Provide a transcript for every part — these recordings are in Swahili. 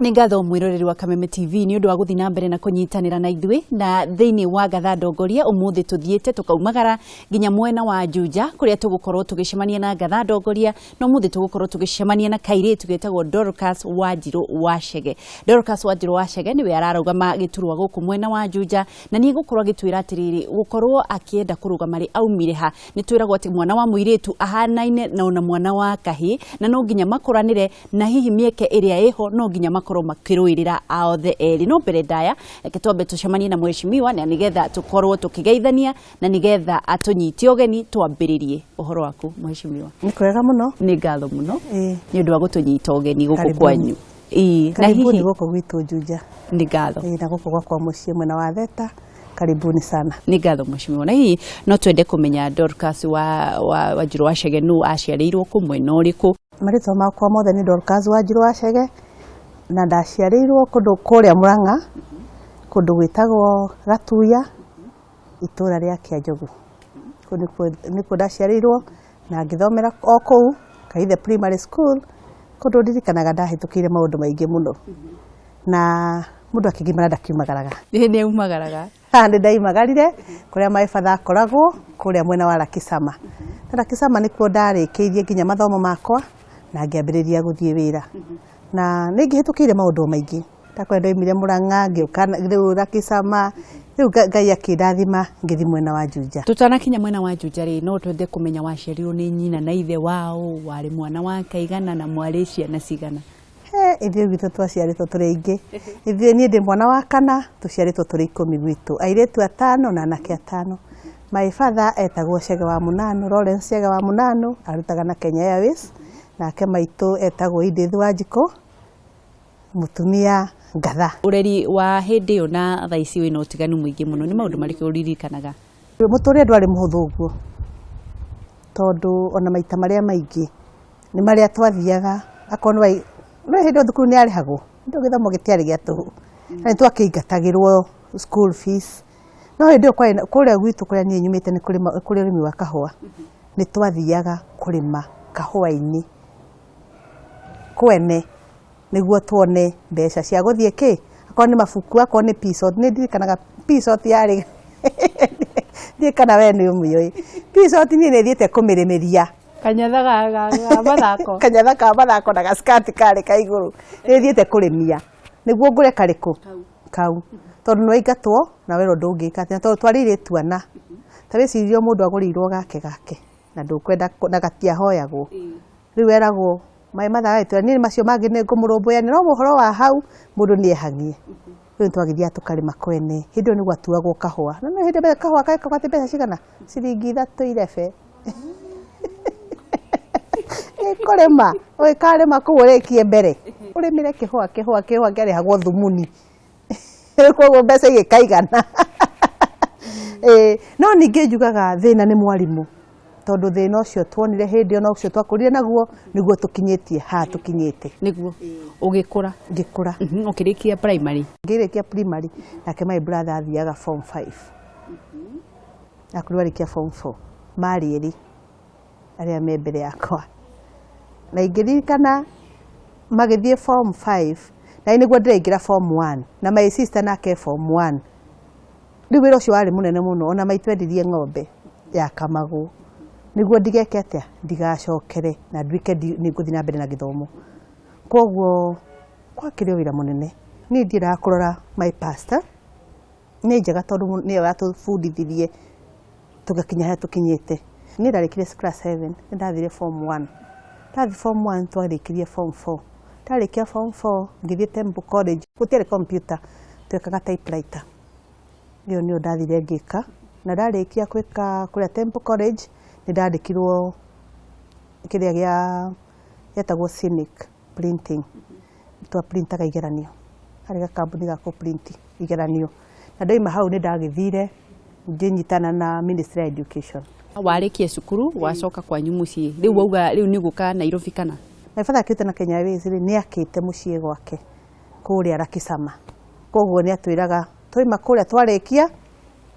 Nĩ ngatho mwĩroreri wa Kameme TV nĩ ũndũ wa gũthiĩ na mbere na kũnyitanĩra na ithuĩ na thĩinĩ wa Gatha Ndongoria ũmũthĩ tũthiĩte tũkaumagara nginya mwena wa Juja kũrĩa tũgũkorwo tũgĩcemania na Gatha Ndongoria na ũmũthĩ tũgũkorwo tũgĩcemania na kairĩtu getagwo Dorcas Wanjiru Wachege. Dorcas Wanjiru Wachege nĩwe ararũgama gĩturwa gũkũ mwena wa Juja na nĩ gũkorwo agĩtwĩra atĩrĩrĩ gũkorwo akĩenda kũrũgama rĩ aumire ha. Nĩ twĩragwo atĩ mwana wa mũirĩtu ahanaine na ona mwana wa kahĩ na no nginya makũranĩre na hihi mĩeke ĩrĩa ĩho no nginya makorwo makĩrũĩrĩra aothe erĩ. No mbere ndaya reke twambe tũcemanie na mheshimiwa na nĩgetha tũkorwo tũkĩgeithania na nĩgetha atũnyitie ũgeni twambĩrĩrie. Ũhoro waku mheshimiwa? Nĩ kwega mũno. Nĩ ngatho mũno nĩ ũndũ wa gũtũnyita ũgeni gũkũ kwanyu. Na hihi gũkũ gwitũ Juja. Nĩ ngatho. Na gũkũ gwakwa mũciĩ mwena wa Theta. Karibuni sana. Nĩ ngatho mheshimiwa. Na hihi no twende kũmenya Dorcas Wanjiru Wachege nũ aciarĩirwo kũ mwena ũrĩkũ? Marĩtwa makwa mothe nĩ Dorcas Wanjiru Wachege na ndaciarĩirwo kũndũ kũrĩa Mũrang'a kũndũ gwĩtagwo Gatuya itũra rĩa Kĩanjogu. Nĩkuo ndaciarĩirwo na ngĩthomera o kũu Kaithe Primary School kũndũ ndirikanaga ndahĩtũkĩire maũndũ maingĩ mũno na mũndũ akĩgimara ndakiumagaraga. Nĩ umagaraga? Nĩ ndaimagarire kũrĩa maĩ batha akoragwo kũrĩa mwena wa Lakisama. Na Lakisama nĩkuo ndarĩkĩirie nginya mathomo makwa na ngĩambĩrĩria gũthiĩ wĩra. Na nĩ ngĩhĩtũkĩire maũndũ maingĩ. Ndakorwo ndoimire Mũrang'a ngĩũka rĩu Lakisama rĩu Ngai akĩndathima ngĩthiĩ mwena wa Juja. Tutanakinya mwena wa Juja rĩ no twende kũmenya waciarirwo nĩ nyina na ithe wao warĩ mwana wa kaigana na mwarĩ ciana cigana? Ithuĩ gwitũ twaciarĩtwo tũrĩ aingĩ. Ithuĩ niĩ ndĩ mwana wa kana tũciarĩtwo tũrĩ 10 gwitũ. Airĩtu 5 na anake 5. My father etagwo Chege wa Munano, Lawrence Chege wa Munano, arutaga na Kenya Airways. Nake maitũ etagwo Edith Wanjikũ, mutumia Ngatha. Ũreri wa hĩndĩ ĩyo na thaa ici wĩna ũtiganu mũingĩ mũno nĩ maũndũ marĩkũ ũririkanaga? Mũtũrĩre ndwarĩ mũhũthũ ũguo. Tondũ ona maita marĩa maingĩ nĩ marĩa twathiaga akorwo no hĩndĩ thukuru nĩ arĩhagwo. Ndio gĩthomo gĩtiarĩ gĩa tũhũ. Na twakĩingatagĩrwo school fees. No hĩndĩ ĩyo kũrĩa gwitũ kũrĩa niĩ nyumĩte nĩ kũrĩ ũrĩmi wa kahũa. Nĩ twathiaga kũrĩma kahũa-inĩ kwene nĩguo tuone mbeca cia gũthiĩ kĩ akorwo nĩ mabuku akorwo nĩ P-SOT. Nĩ ndirikanaga P-SOT yarĩ ndirikana we nĩ ũmĩoĩ. P-SOT niĩ nĩ thiĩte kũmĩrĩmĩria kanyatha ga mathako kanyatha ka mathako na gaskati karĩ ka igũrũ. Nĩ thiĩte kũrĩmia nĩguo ngũre karĩkũ kau tondũ nĩ waingatwo na wero ndũngĩka atĩ tondũ twarĩire tuana ta wĩcirie mũndũ agũrĩirwo gake na ndũkwenda na gatiahoyagwo. Rĩu eragwo maĩ mathaga itũra niĩ macio mangĩ nĩ ngũmũrũmbũyania no ũhoro wa hau mũndũ nĩ ehang'ie. Rĩu twagĩthiaga tũkarĩma kwene hĩndĩ ĩyo nĩ gwatuagwo kahũa. No nĩ hĩndĩ kahũa gakagwo atĩ mbeca cigana ciringi 3 irebe. Kũrĩma ũkarĩma kũu ũrĩkie mbere ũrĩmire kĩhũa kĩarĩhagwo thumuni. Koguo mbeca igĩkaigana. No ningĩ njugaga thĩna nĩ mwarimũ tondũ thĩna ũcio tuonire hĩndĩ ĩyo no ũcio twakũrire naguo nĩguo tũkinyĩtie ha tũkinyĩte. Nĩguo ũgĩkũra? Ngĩkũra. Ũkĩrĩkia primary? Ngĩrĩkia primary nake my brother athiaga form 5. Nakũrĩ warĩkia form 4 marĩ erĩ arĩa me mbere yakwa. Na ingĩririkana magĩthiĩ form 5 na nĩguo ndĩraingĩra form 1 na my sister nake form 1. Rĩu wĩra ũcio warĩ mũnene mũno ona maitũ endirie ng'ombe ya kamagũ nĩguo ndigeke atĩa ndigacokere na nduĩke nĩ ngũthiĩ na mbere na gĩthomo. Koguo gwakĩrĩ wĩra mũnene. Niĩ ndiendaga kũrora my pastor nĩ njega tondũ nĩyo yatũbundithirie tũgakinya harĩa tũkinyĩte. Niĩ ndarĩkirie class 7 nĩ ndathire form 1. Ndathi form 1 twarĩkirie form 4. Ndarĩkia form 4 ngĩthiĩ Temple College gũtiarĩ computer twekaga typewriter. Iyo nĩyo ndathire ngĩka na ndarĩkia gwĩka kũrĩa Temple College nĩ ndandĩkirwo kĩrĩa gĩetagwo Cynic Printing. Twaprintaga igeranio. Harĩ gakambuni ga kũprint igeranio. Na ndoima hau nĩ ndagĩthire ngĩnyitana na Ministry of Education. Warĩkia cukuru wacoka kwanyu mũciĩ. Rĩu wauga rĩu nĩ gũka Nairobi kana? My father akĩte na Kenya Airways nĩ akĩte mũciĩ gwake kũrĩa Lakisama. Koguo nĩ atwĩraga twaima kũrĩa twarĩkia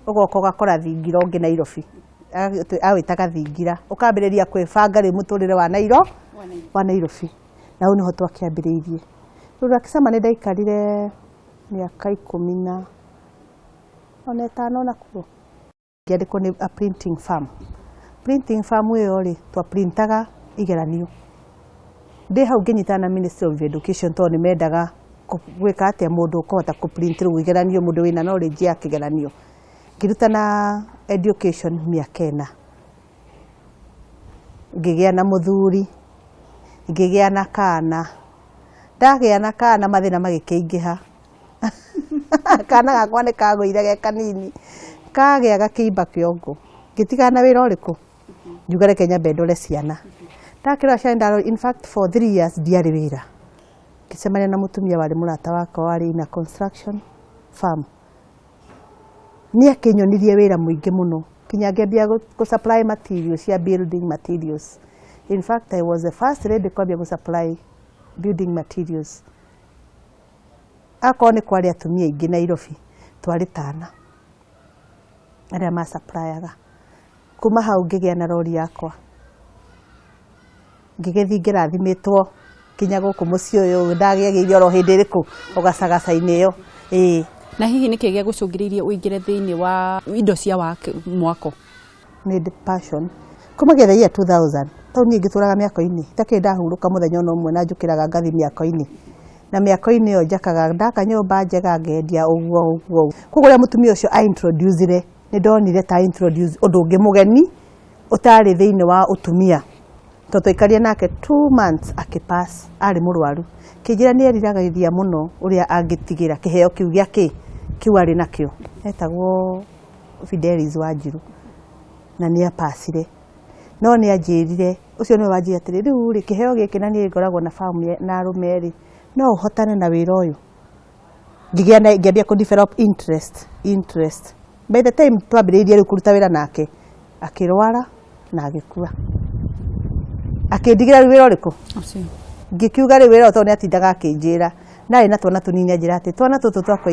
ũgoka ũgakora thingira ũngĩ Nairobi. Awĩtaga thingira ũkambĩrĩria kwĩbanga rĩ mũtũrĩre wa Nairobi. Na hau nĩho twakĩambĩrĩirie. Rura Kisama nĩ ndaikarire mĩaka 10 ona 5 nakuo. Ngĩandĩkwo nĩ a printing farm. Printing farm ĩyo rĩ twa printaga igeranio. Ndĩ hau ngĩnyitana na Ministry of Education tondũ nĩ mendaga gwĩka atĩa mũndũ ũkũhota kũprint rĩu igeranio mũndũ wĩna knowledge ya kĩgeranio. Ngĩruta na education mĩaka 4. Ngĩgĩa na mũthuri, ngĩgĩa na kana. Ndagĩa na kana mathĩna magĩkĩingĩha. Kana gakwa nĩ kagũire ge kanini. Kagĩa gakĩimba kĩongo. Ngĩtigana na wĩra ũrĩkũ. Njuga reke nyambe ndore ciana. Ndakĩrora ciana ndarora, in fact for 3 years ndiarĩ wĩra. Ngĩcemania na mũtumia warĩ mũrata wakwa warĩ na construction farm. Nĩ akĩnyonirie wĩra mũingĩ mũno. Kinya ngĩambia supply materials cia building materials. In fact I was the first lady kwambia supply building materials. Akorwo nĩ kwarĩ atumia aingĩ Nairobi twarĩ 5 arĩa ma supplyaga. Kuma hau ngĩgĩa na rori yakwa. Ngĩgĩthiĩ ngĩrathimĩtwo kinya gũkũ mũciĩ ũyũ ndagĩagĩire oro hĩndĩ ĩrĩkũ ũgacagaca-inĩ ĩyo. Na hihi nĩ kĩĩ gĩagũcũngĩrĩirie ũingĩre thĩinĩ wa indo cia mwako? Nĩ passion. Kuma getha year 2000 tondũ niĩ ngĩtũraga mĩako-inĩ itakĩrĩ ndahurũka mũthenya ũmwe na njũkĩraga ngathi mĩako-inĩ. Na mĩako-inĩ ĩyo njakaga ndaka nyũmba njega ngendia ũguo. Koguo rĩrĩa mũtumia ũcio introducire nĩ ndonire ta introduce ũndũ ũngĩ mũgeni ũtarĩ thĩinĩ wa ũtumia. Tondũ tũikarire nake 2 months akĩpass arĩ mũrwaru. Kĩnjĩra nĩ eriragĩria mũno ũrĩa angĩtigĩra kĩheo kĩu gĩake kĩu arĩ nakĩo. Etagwo Fidelis Wanjiru na nĩ apacire. No nĩ anjĩrire ũcio nĩ wanjĩrire atĩrĩ rĩu rĩ kĩheo gĩkĩ na niĩ ngoragwo na farm na arũme rĩ no ũhotane na wĩra ũyũ. Ngĩambia ku develop interest. By the time twambĩrĩirie rĩu kũruta wĩra nake akĩrwara na agĩkua. Akĩndigĩra wĩra ũrĩkũ? Ngĩkiuga rĩu wĩra tondũ nĩ atindaga akĩnjĩra narĩ na twana tũnini anjĩra atĩ twana tũtũ twakwa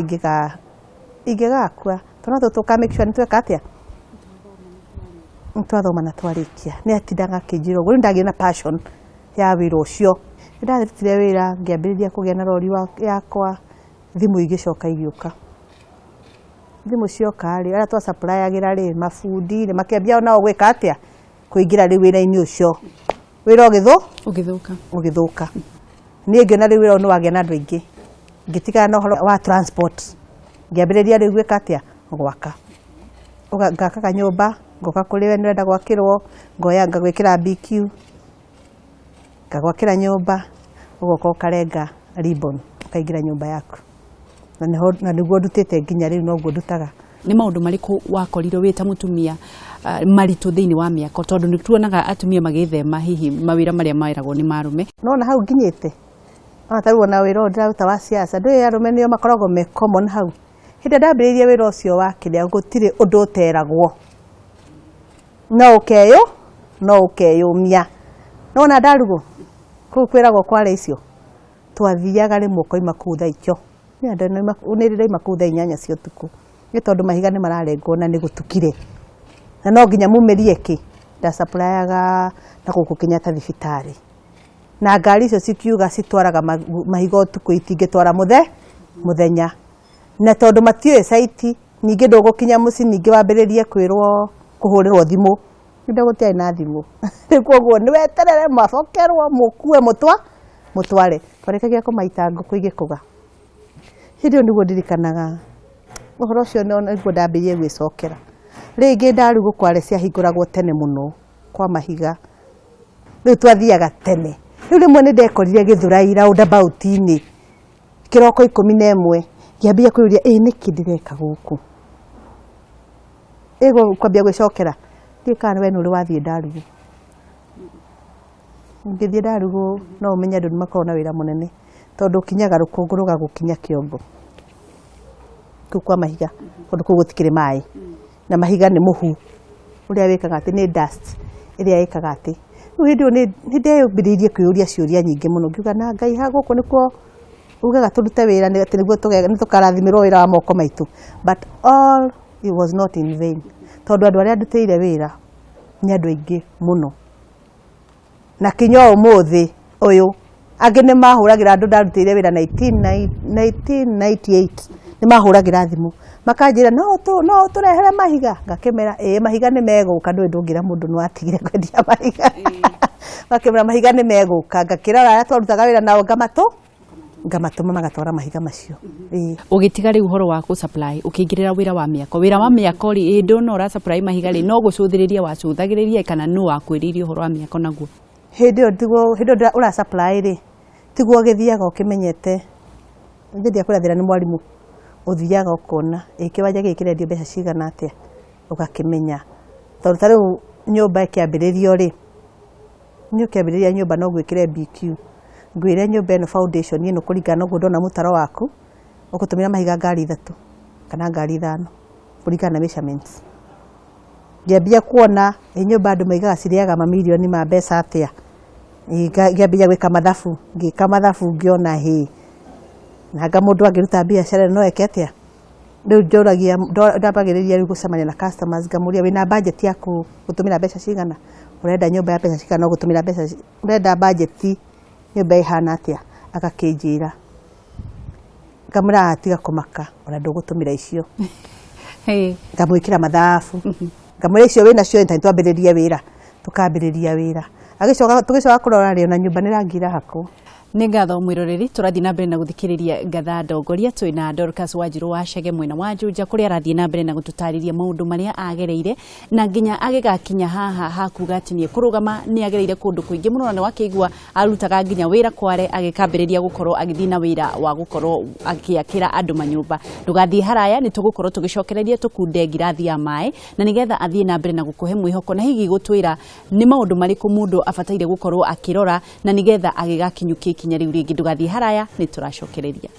ingĩgakua twana tũtũ ka make sure nĩ tweka atĩa twathoma na twarĩkia. Nĩ atindaga akĩnjĩra ũguo. Rĩu ndagĩa na passion ya wĩra ũcio. Ndarutire wĩra ngĩambĩrĩria kũgĩa na rori yakwa. Thimũ igĩcoka igĩũka. Thimũ cioka rĩ arĩa twa supplyagĩra rĩ mabundi nĩ makĩambia nao gwĩka atĩa kũingĩra rĩu wĩra-inĩ ũcio. Wĩra ũgĩthũka. Niĩ ngĩona rĩu wĩra nĩ wagĩa na andũ aingĩ. Ngĩtigana na ũhoro wa transport. Ngĩambĩrĩria rĩu gwĩka atĩa gwaka. Ngakaga nyũmba ngoka kũrĩ we nĩ ũrenda gwakĩrwo ngoya ngagwĩkĩra BQ ngagwakĩra nyũmba ũgoka ũkarenga ribbon ũkaingĩra nyũmba yaku. Na nĩguo ndutĩte nginya rĩu noguo ndutaga. Nĩ maũndũ marĩkũ wakorirwo wĩ ta mũtumia maritũ thĩinĩ wa mĩako tondũ nĩ tuonaga atumia magĩthema hihi mawĩra marĩa maweragwo nĩ marume? Nona hau nginyĩte. Ona tarĩu ona wĩra ũyũ ndĩraruta wa siasa ndũĩ arũme nĩo makoragwo me common hau. Hĩndĩ ndambĩrĩirie wĩra ũcio wa kĩrĩa gũtirĩ ũndũ ũteragwo. No ũkeyũmia. Nona ndarugo kũu kwĩragwo kware icio twathiaga rĩmwe ũkoima kũu thaa icio. Nĩ ndĩraima kũu thaa 8 cia ũtukũ. Nĩ tondũ mahiga nĩ mararengwo na nĩ gũtukire. Na no nginya mumerie kĩ ndasupplyaga na gũkũ Kenyatta thibitarĩ. Na ngari icio cikiuga citwaraga mahiga ũtukũ itingĩtwara mũthenya. Na tondũ matiũĩ site ningĩ ndũgũkinya mũciĩ ningĩ wambĩrĩrie kwĩrwo kũhũrĩrwo thimũ. Nĩ gũtiarĩ na thimũ. Koguo nĩ weterere macokerwo mũkue mũtware. Twarĩkagia kũmaita ngũkũ igĩkũga. Hĩndĩ ĩyo nĩguo ndirikanaga ũhoro ũcio nĩguo ndambĩrĩirie gwĩcokera. Rĩngĩ ndarugo kware ciahingũragwo tene mũno kwa mahiga. Rĩu twathiaga tene. Rĩu rĩmwe nĩ ndekorire Gĩthũrai roundabout-inĩ kĩroko 11 ngĩambia kwĩyũria nĩkĩ ndĩreka gũkũ. Kwambia gwĩcokera. Ndiũĩ kana we nĩ ũrĩ wathiĩ ndarugo. Ngĩthiĩ ndarugo no ũmenye andũ nĩ makoragwo na wĩra mũnene tondũ ũkinyaga rũkũngũ rũgagũkinya kĩongo. Kũu kwa mahiga kũndũ kũu gũtikĩrĩ maĩ. Na mahiga nĩ mũhu ũrĩa wĩkaga atĩ nĩ dust ĩrĩa ĩkaga atĩ. Rĩu hĩndĩ ĩyo nĩ ndeyũmbĩrĩirie kwĩyũria ciũria nyingĩ mũno. Ngiuga na Ngai ha gũkũ nĩkuo ugaga tũrute wĩra nĩguo tũkarathimĩrwo wĩra wa moko maitũ. But all it was not in vain. Tondũ andũ arĩa ndutĩire wĩra nĩ andũ aingĩ mũno. Na kinya ũmũthĩ ũyũ angĩ nĩ mahũragĩra andũ ndarutĩire wĩra 1998 nĩ mahũragĩra thimũ makanjĩra no tũrehere mahiga ngakĩmera mahiga nĩ megũka ndũĩ ndũngĩra mũndũ nĩ watigire kwendia mahiga ngakĩmera mahiga nĩ megũka ngakĩra arĩa twarutaga wĩra nao ngamatũma magatwara mahiga macio. Ũgĩtiga rĩu ũhoro wa supply ũkĩingĩrĩra wĩra wa mĩako rĩ ndona ũra supply mahiga rĩ no gũcũthĩrĩria wacũthagĩrĩria kana nũ wakwĩrĩirie ũhoro wa mĩako naguo? Hĩndĩ ĩyo ũra supply rĩ tiguo gĩthiaga ũkĩmenyete ngĩthia kũrathĩra nĩ mwarimũ ũthiaga ũkona kĩwanja gĩkĩ kĩrendio mbeca cigana atĩa ũgakĩmenya tondũ ta rĩu nyũmba ĩkĩambĩrĩrio rĩ nĩ ũkĩambĩrĩria nyũmba no gwĩkĩre BQ ngwĩre nyũmba ĩno foundation ĩno kũringana na ũguo ndona mũtaro waku ũgũtũmĩra mahiga ngari 3 kana ngari 5 kũringana na measurements. Ngĩambia kuona nyũmba andũ maigaga cirĩaga mamirioni ma mbeca atĩa ngĩambia gwĩka mathabu ngĩona nanga mũndũ angĩruta biacara no eke atĩa rĩu njoragia ndambagĩrĩria rĩu gũcemania na customers ngamũria wĩna budget ya gũtũmĩra mbeca cigana ũrenda nyũmba ya mbeca cigana gũtũmĩra mbeca ũrenda budget nyũmba ihana atĩa agakĩnjĩra ngamũra tiga kũmaka ona ndũgũtũmĩra icio ngamwĩkĩra mathabu ngamũra icio wĩna cio twambĩrĩrie wĩra tũkambĩrĩria wĩra tũgĩcoka kũrora rĩo na nyũmba nĩ rangi ĩrahakwo. Nĩ ngatho mwĩroreri tũrathiĩ na mbere na gũthikĩrĩria Gathaa Ndongoria twĩna Dorcas Wanjiru wa Chege mwena wa Juja kũrĩa arathiĩ na mbere na gũtũtarĩria maũndũ marĩa agereire na nginya agĩgakinya haha hakuga atĩ nĩ kũrũgama nĩ agereire kũndũ kũingĩ mũno na wakĩigua arutaga nginya wĩra Kware agĩkambĩrĩria gũkorwo agĩthiĩ na wĩra wa gũkorwo agĩakĩra andũ manyũmba. Ndũgathiĩ haraya nĩ tũgũkorwo tũgĩcokereria tũkunde ngirathi ya maĩ na nĩgetha athiĩ na mbere na gũkũhe mwĩhoko na hihi gũtwĩra nĩ maũndũ marĩkũ mũndũ abataire gũkorwo akĩrora na nĩgetha agĩgakinyũkia ikinya rĩu rĩngĩ. Ndũgathiĩ haraya nĩ tũracokereria.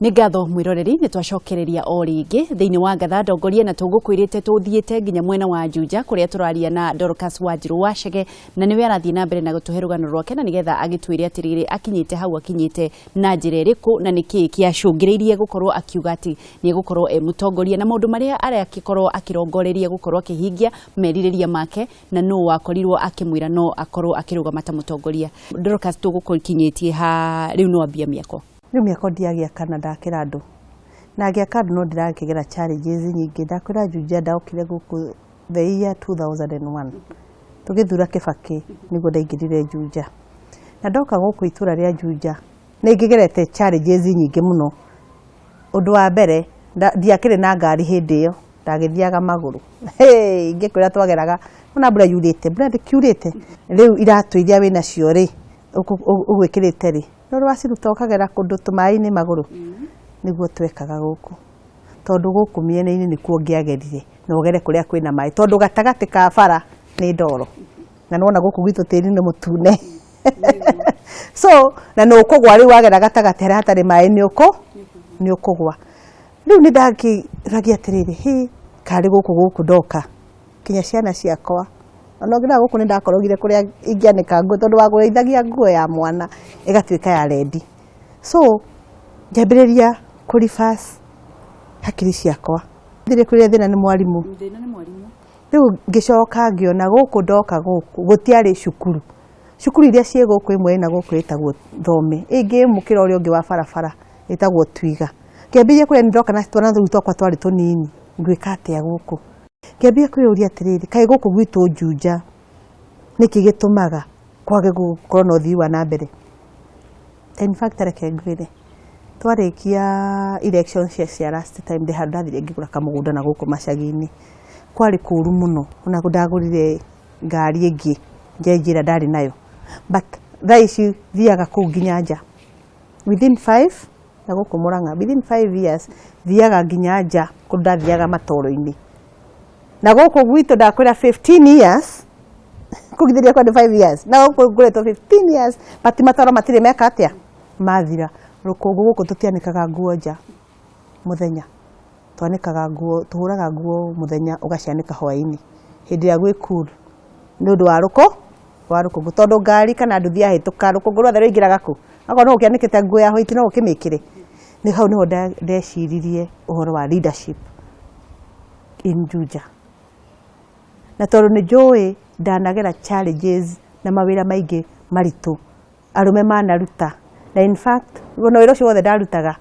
Nĩ ngatho mwĩroreri nĩ twacokereria o rĩngĩ thĩinĩ wa Gathaa Ndongoria na tũgũkwĩrĩte tũthiĩte nginya mwena wa Juja kũrĩa tũraria na Dorcas Wanjiru wa Chege na nĩwe arathiĩ na mbere na gũtũhe rũgano rwake na nĩgetha agĩtwĩre atĩrĩrĩ akinyĩte hau akinyĩte na njĩra ĩrĩkũ na nĩkĩĩ kĩacũngĩrĩirie gũkorwo akiuga atĩ nĩ gũkorwo mũtongoria na maũndũ marĩa aragĩkorwo akĩrongoreria gũkorwo akĩhingia merirĩria make na nũ wakorirwo akĩmwĩra no akorwo akĩrũgama ta mũtongoria. Dorcas tũgũkinyĩtie ha rĩu no ambia mĩako. Rĩu mĩako ndiagĩaka na ndakĩra andũ na ngĩaka andũ no ndĩrakĩgera challenges nyingĩ. Ndakwĩra Juja ndaokire gũkũ the year 2001 tũgĩthura Kĩbakĩ nĩguo ndaingĩrire Juja na ndoka gũkũ itũra rĩa Juja nĩ ngĩgerete challenges nyingĩ mũno. Ũndũ wa mbere ndiakĩrĩ na ngari hĩndĩ ĩyo ndagĩthiaga magũrũ ngĩkwĩra twageraga ona mbura yurĩte mbura ndĩkiurĩte rĩu iratũ iria wĩnacio rĩ ũgwĩkĩrĩte rĩ no rwaciruta ũkagera kũndũ tũmaĩ-inĩ magũrũ nĩguo twekaga gũkũ tondũ gũkũ mĩena-inĩ nĩkuo ngĩagerire na ũgere kũrĩa kwĩna maĩ tondũ gatagatĩ ka bara nĩ ndoro na nĩwona gũkũ gwitũ tĩri nĩ mũtune so na nĩ ũkũgwa rĩu wagera gatagatĩ harĩa hatarĩ maĩ nĩ ũkũgwa. Rĩu nĩ ndakĩragia atĩrĩrĩ karĩ gũkũ ndoka kinya ciana ciakwa ona ngĩra gũkũ nĩ ndakorogire kũrĩa ingĩanĩka nguo tondũ wagũithagia nguo ya mwana ĩgatuĩka ya rendi. So ngĩambĩrĩria kũribas hakiri ciakwa ndĩrĩ kũrĩa thĩna nĩ mwarimũ. Rĩu ngĩcoka ngĩona gũkũ ndoka gũkũ gũtiarĩ cukuru iria ciĩ gũkũ ĩmwe ĩna gũkũ ĩtagwo Thome ĩngĩ mũkĩra ũrĩa ũngĩ wa barabara ĩtagwo Twiga. Ngĩambĩrĩria kũrĩa ndoka na twana tũu twakwa twarĩ tũnini ngwĩka atĩa gũkũ. Ngĩambia kwĩyũria atĩrĩrĩ kaĩ gũkũ gwitũ Juja nĩkĩ gĩtũmaga kwage gũkorwo na ũthii wa na mbere. In fact reke ngwĩre twarĩkia election cia last time ndĩ handũ ndathire ngĩgũra kamũgũnda na gũkũ macagi-inĩ kwarĩ kũru mũno ona ndagũrire ngari ĩngĩ njĩra ndarĩ nayo but thaa ici thiaga kũu nginya nja within 5 na gũkũ Mũrang'a within 5 years thiaga nginya nja kũndũ ndathiaga matoro-inĩ na gũkũ gwitũ ndakwĩra 15 years kugithiria kwa 5 years na nguretwo 15 years but mataro matire meka atia mathira rukungu guku tutianikaga nguo nja muthenya twanikaga nguo tuhuraga nguo muthenya ugacianika hwaini hindi ya gwi cool ni undu wa rukungu tondu ngari kana nduthi ahituka rukungu rwothe ruingiraga ku akorwo no ukianikite nguo ya white no ukimikire ni hau niho ndeciririe uhoro wa leadership in Juja na tondu ni njui ndanagera challenges na mawira maingi maritu arume manaruta na in fact no wira ucio wothe ndarutaga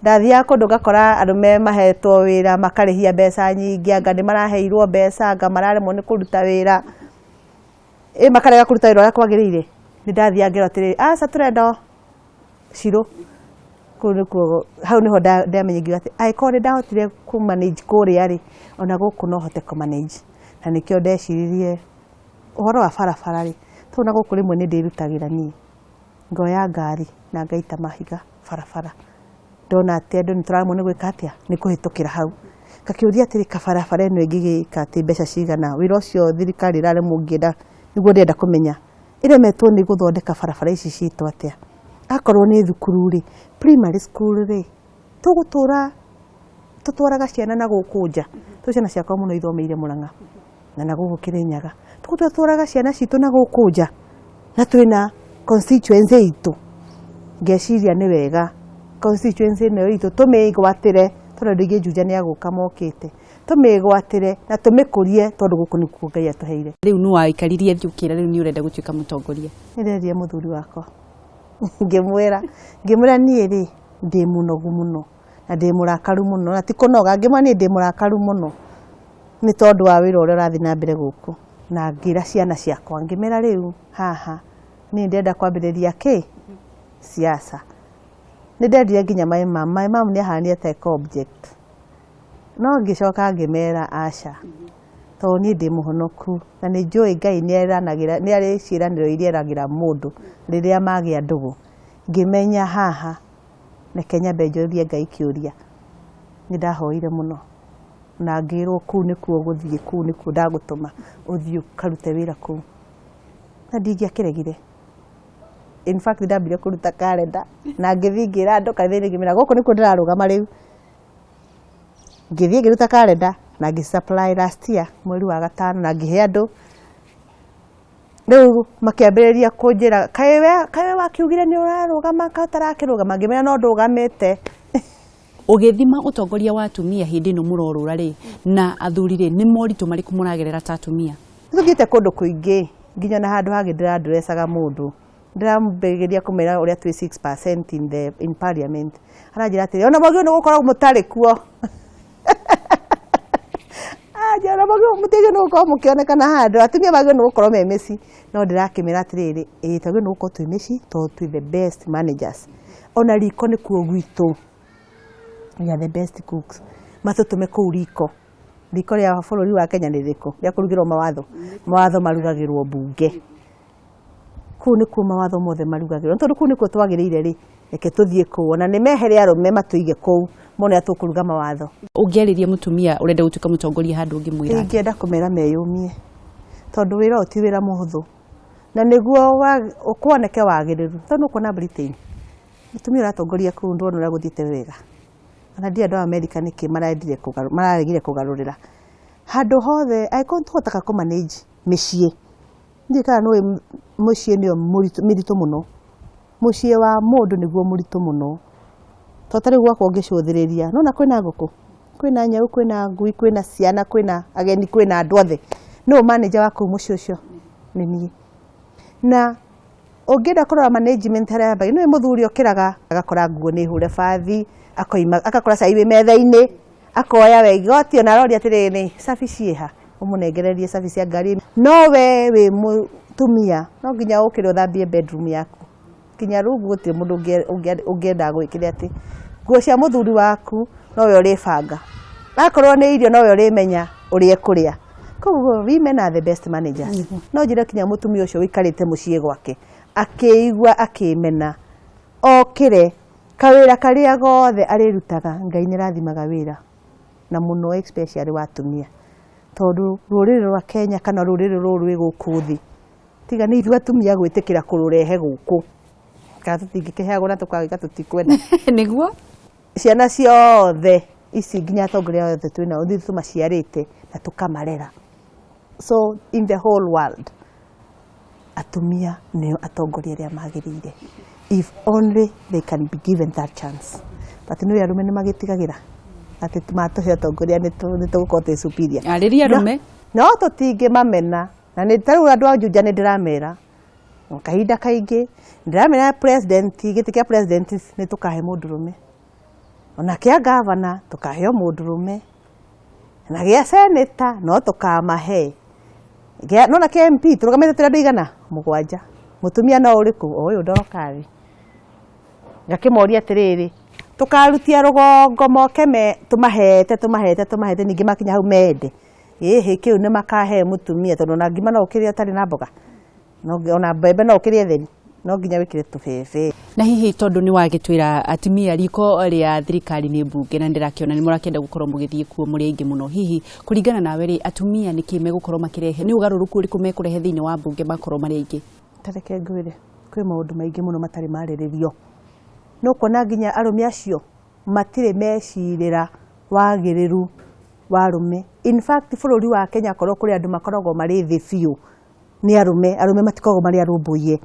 ndathia kundu ngakora arume mahetwo wira makarihia mbeca nyingi anga ni maraheirwo mbeca anga mararemwo ni kuruta wira makarega kuruta wira uria kwagirire ni ndathia ngero atiri aca turenda ciro hau niho ndamenyire ati aikorwo ndahotire ku manage kuria ri ona guku no hote ku manage na nikio ndeciririe uhoro wa barabara ri to na guku rimwe ni ndirutagira ni ngoya ngari na ngaita mahiga barabara ndona ati andu ni turamwo ni gwika atia ni kuhitukira hau ngakiuria atiri kabarabara ino ingigika ati mbeca cigana wira ucio thirikari iraremwo ngienda niguo ndenda kumenya iremetwo ni guthondeka barabara ici citu atia akorwo ni thukuru ri primary school ri tugutura tutwaraga ciana na guku nja tu ciana ciakwa muno ithomeire Murang'a na guku Kirinyaga tutwaraga ciana citu na guku nja na twina constituency itu ngeciria ni wega constituency ino itu tumigwatire tondu ndingi Juja ni aguka mokite tumigwatire na tumikurie tondu guku ni kuo Ngai atuheire riu nu waikaririe thiukira riu ni urenda gutuika mutongoria nirerie muthuri wakwa ngimwira nie ri ndi munogu muno na ndi murakaru muno na ti kunoga ngimwa ni ndi murakaru muno ni tondu wa wira uria urathi na mbere guku na ngira ciana ciakwa ngimera riu haha ni ndenda kwambiriria ki siasa ni ndendire nginya my mom ni ahania take object no ngicoka ngimera aca to ni ndi muhonoku na ni njui Ngai ni eranagira ni ari ciraniro iria eragira mundu riria magia ndugu ngimenya haha na Kenya benjorie Ngai kiuria ni ndahoire muno na ngirwo ku ni kuo guthie ku ni ku ndagutuma uthie karute wira ku na ndingia kiregire in fact ndambire kuruta kalenda na ngithingira andu kathini ngimira guku ni ku ndirarugama riu ngithie ngiruta kalenda na ngisupply last year mweri wa gatano na ngihe andu riu makiambiriria kunjira kae wakiugire ni urarugama ka utarakirugama ngimenya no ndugamite ugithima utongoria wa atumia hindi no murorura ri na athuri ri ni moritu mariku muragerera ta atumia thugite kundu kuingi nginya na handu hangi ndiradresaga mundu ndirambegeria kumera uria twi 6% in parliament aranjira atiri ona bagio no gukora mutari kuo jana bagio mutege no gukora mukionekana handu atumia bagio no gukora memesi no ndirakimera atiriri tagio no gukora twi meci to twi the best managers ona riko ni kuo gwitu ya the best cooks matutume ku riko ria bururi wa Kenya ni riko ria kurugirwo mawatho marugagirwo bunge ku ni ku mawatho mothe marugagirwo tondu ku ni ku twagiriire ri reke tuthie ku ona ni mehere arume matuige ku mone atukuruga mawatho ungiaririe mutumia urenda gutuika mutongoria handu ngimwira ingienda kumera meyumie tondu wira uti wira muhuthu na niguo ukwoneke wagiriru tondu ukona Britain mutumia uratongoria ku ndu ona guthite wega ana ndia andu America niki maragire kugarurira handu hothe aiko tuhotaka ku manage micii ndikana no mucii ni miritu muno mucii wa mundu niguo muritu muno totari gwakwa ngicuthiriria no na kwina nguku kwina nyau kwina ngui kwina ciana kwina ageni kwina andu othe no manager wako mucii ucio ni nie na ungienda kurora management haria mbai no muthuri okiraga agakora nguo ni hure bathi akoima akakora caiwe metha-ini akoya wega otio na rori atiriri cabi cieha umunengererie cabi cia ngari no we wi mutumia no nginya ukire uthambie bedroom yaku kinya rungu gutire mundu ungienda gwikire ati nguo cia muthuri waku no we uribanga akorwo ni irio no we urimenya urie kuria koguo women are the best managers no njire kinya mutumia ucio wikarite mucii gwake akiigua akimena okire kawira karia gothe arirutaga Ngai ni rathimaga wira na muno especially wa atumia tondu ruriri rwa Kenya kana ruriri ruru rwi guku thi tiga nä ithuä atumia gwä tä kä ra kå rå rehe gå kå kana tå tingä kä heagwo na tå kagä tå tikwenda niguo ciana ciothe ici nginya atongoria othe twä nao ithuä tå maciarä te na tå kamarera. So in the whole world atumia nä atongoria arä a magä rä ire if only they can be given that chance. But nä arume nä magä tigagä ra atä matå he atongoria nä tå gå korwo twä superior. arä ria arume no tå tingä mamena na nä tarä u andå a Juja nä ndä ramera kahinda kaingä ndä ramera gä tä kä a president nä tå kahe må ndå rå me ona kä a gavana tå kaheo må ndå rå me na gä a seneta no tå kamahe nona kä MP tå rå gamä te tå rä andå igana 7 må tumia no å rä kå å yå ndorokathi ngakä moria atä rä rä tå karutia rå gongo moke tå mahete ningä makinya hau mende ä kä u nä makahe må tumia tondå ona ngima no å kä rä atarä na mboga ona mbembe no å kä rä theri no nginya wä kä re tå bebe. Na hihi tondå nä wagä twä ra atumia riko rä a thirikari nä mbunge na ndä rakä ona nä må rakä gå korwo må gä thiä kuo må rä aingä må no hihi kå ringana nawe rä atumia nä kä megå korwo makä rehe nä å garå rå ku å rä kå mekå rehe thä inä wa mbunge makorwo marä aingä tareke ngwä re kwä maå ndå maingä må no matarä marä rä rio no kuona nginya arå acio matirä mecirä ra wagä rä ru wa arå in fact bå rå ri wa Kenya korwo kå rä andå makoragwo marä thä biå nä arå me matikoragwo marä arå mbå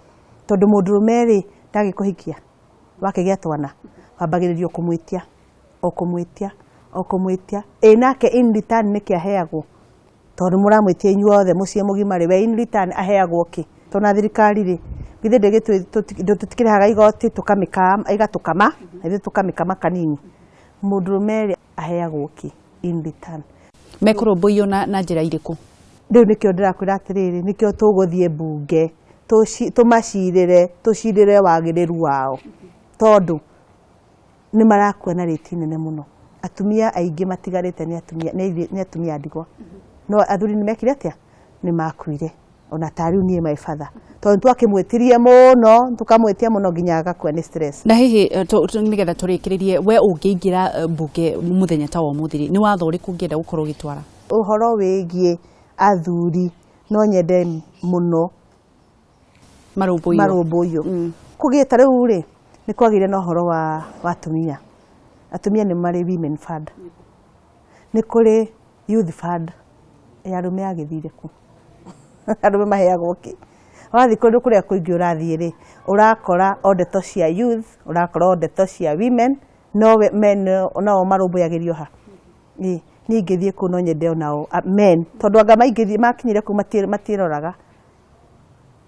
tondå må ndå rå me rä ndagä kå hikia wakä gä a twana wambagä rä rio kå mwä tia o kå mwä tia nake in return nä kä aheagwo tondå må ramwä tia inyuothe må ciä må gima rä we in return aheagwo kä tona thirikari rä githä tå tikä rä haga igoti igatå kama na ithuä tå kamä kama kanini må ndå rå me rä aheagwo kä in return mekå rå mbå io na njä ra irä kå rä u nä kä o ndä rakwä ra atä rä rä nä kä o tå gå thiä mbunge tå macirä re wagä rä ru wao tondå nä marakua na rä ti nene må no atumia aingä matigarä te nä atumia ndigwa no athuri nä mekire atä a nä makuire ona tarä u niä maibatha tondå twakä mwä tirie må no tå kamwä tia må no nginya agakua nä stress. Na hihi nä getha tå rä kä rä rie we å ngä ingä ra mbunge må thenya ta wa må thiri nä watho å rä kå ngä enda gå korwo å gä twara å horo wä giä athuri no nyende må no marå mbå iyo kå gä ta rä u rä nä kwagä re na å horo wa atumia nä marä women fund nä kå rä youth fund ya arå me agä thire ku arå me maheagwo kä wathiä kå ndå kå rä a kå ingä å rathiä rä å rakora o ndeto cia youth å rakora o ndeto cia women nao marå mbå yagä rio ha niä ingä thiä kå no nyende onao men tondå anga makinyire kå matä roraga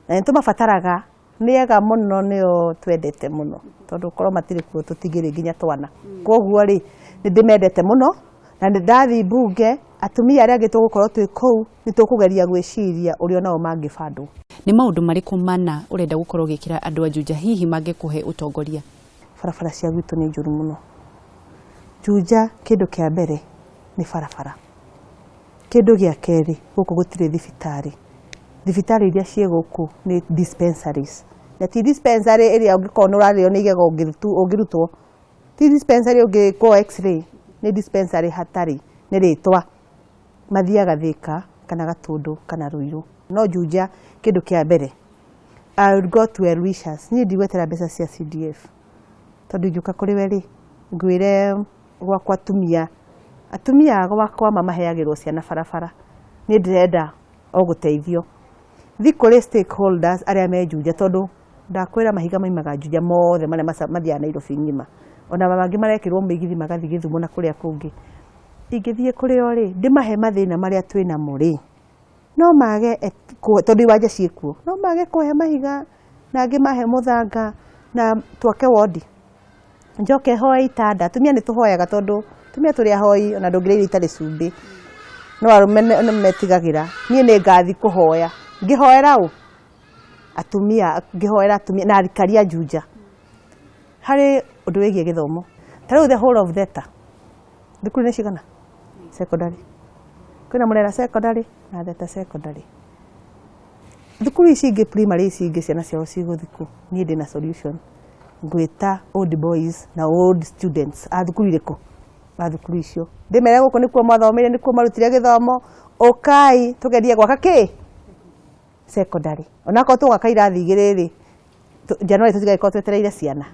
na nä tå mabataraga nä ega må no nä o twendete må no tondå korwo matirä kuo tå tingä rä nginya twana koguo rä nä ndä mendete må no na nä ndathi mbunge atumia arä a angä tå gå korwo twä kåu nä tå kå geria gwä ciria å rä o nao mangä bandwo. Nä maå ndå marä kå mana å renda gå korwo å gä kä ra andå a Juja hihi mangä kå he å tongoria? Barabara cia gwitå nä njå ru må no Juja kä ndå kä a mbere nä barabara kä ndå gä a kerä gå kå gå tirä thibitarä iria ciä gå kå nä dispensaries na ti dispensary ä rä a å ngä korwo nä å rarä o nä igego å ngä rutwo ti dispensary å ngä kwo x-ray nä dispensary hatarä nä rä twa mathiaga Thika kana Gatũndũ kana Ruiru no Juja kä ndå kä a mbere I would go to well wishers niä ndigwetera mbeca cia CDF tondå ingä å ka kå rä we rä ngwä re gwakwa atumia gwakwa mamaheagä rwo ciana barabara nä ndä renda o gå teithio thi kå rä stakeholders arä a me Juja tondå ndakwä ra mahiga maimaga Juja mothe marä a mathiaga Nairobi ng'ima ona mangä marekä rwo mä igithi magathi gä Thumo na kå rä a kå ngä ingä thiä kå rä o rä ndä mahe mathä na marä a twä namo rä no mage tondå iwanja ciä kuo no mage kå he mahiga na angä mahe må thanga na twake wondi njoke hoe itanda atumia nä tå hoyaga tondå atumia tå rä ahoi ona ndå ngä rä irio itarä cumbä no arå metigagä ra niä nä ngathi kå hoya ngä hoera å atumia ngä hoera atumia na arikari a Juja harä å ndå wä giä gä thomo ta rä u the whole of theta thukuru nä cigana secondary kwä na må rera secondary na theta secondary thukuru ici ingä primary ici ingä ciana ciao cigå thiku niä ndä na solution ngwä ta old boys na old students a thukuru irä kå a thukuru icio ndä mere gå kå nä kuo mathomeire nä kuo marutire gä thomo å kai tå gerie gwaka kä secondary onako tugaka irathi igĩrĩ rĩ January tũtigakorwo twetereire ciana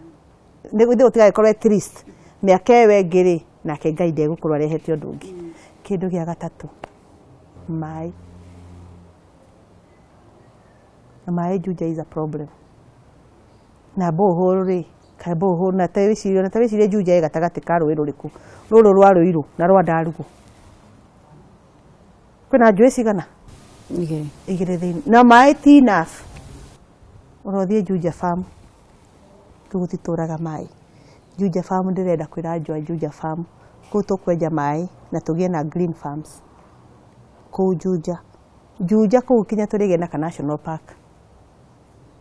nĩguo tũtigakorwo at least mĩaka ĩyo ĩngĩ rĩ nake Ngai ndegũkorwo arehete ũndũ ũngĩ. Kĩndũ gĩa gatatũ maĩ Juja is a problem na borehole rĩ kaĩ borehole na tawĩcirie Juja gatagatĩ ka rũĩ rũrĩkũ rũrũ rwa Rũirũ na rwa Ndarugũ kwĩna njũĩ cigana igĩrĩ thĩinĩ na maĩ ti enough. Ũrothiĩ Juja farm tũgũtitũraga maĩ Juja farm ndĩrenda kwĩra andũ a Juja farm kũu tũkwenja maĩ na tũgĩe na green farms kũu Juja kũu kinya tũrĩgĩa na national park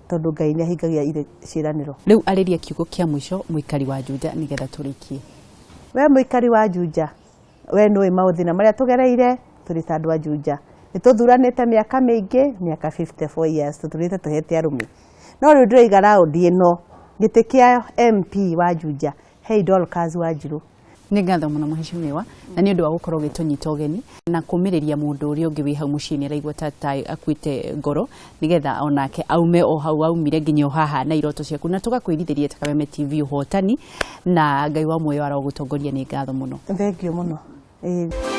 tondũ Ngai nĩ ahingagia ciĩranĩro. Rĩu arĩria kiugo kĩa mũico mũikari wa Juja nĩgetha tũrĩkie. We mũikari wa Juja we nĩũĩ maũthĩna marĩa tũgereire tũrĩ ta andũ a Juja. Nĩ tũthuranĩte mĩaka mĩingĩ mĩaka 54 years tũtũrĩte tũhete arũme no rĩu ndĩraiga raundi ĩno gĩtĩ kĩa MP wa Juja Hey Dorcas Wanjiru. Nĩ ngatho mũno mheshimiwa na nĩ ũndũ wa gũkorwo gĩtũnyita ũgeni na kũmĩrĩria mũndũ ũrĩa ũngĩ wĩ hau mũciĩ nĩ araigua ta akuĩte ngoro nĩgetha onake aume o hau aumire nginya haha na iroto ciaku na tũgakwĩrithĩria ta Kameme TV ũhotani na Ngai wa muoyo arogũtongoria. Nĩ ngatho mũno. Thank you mũno.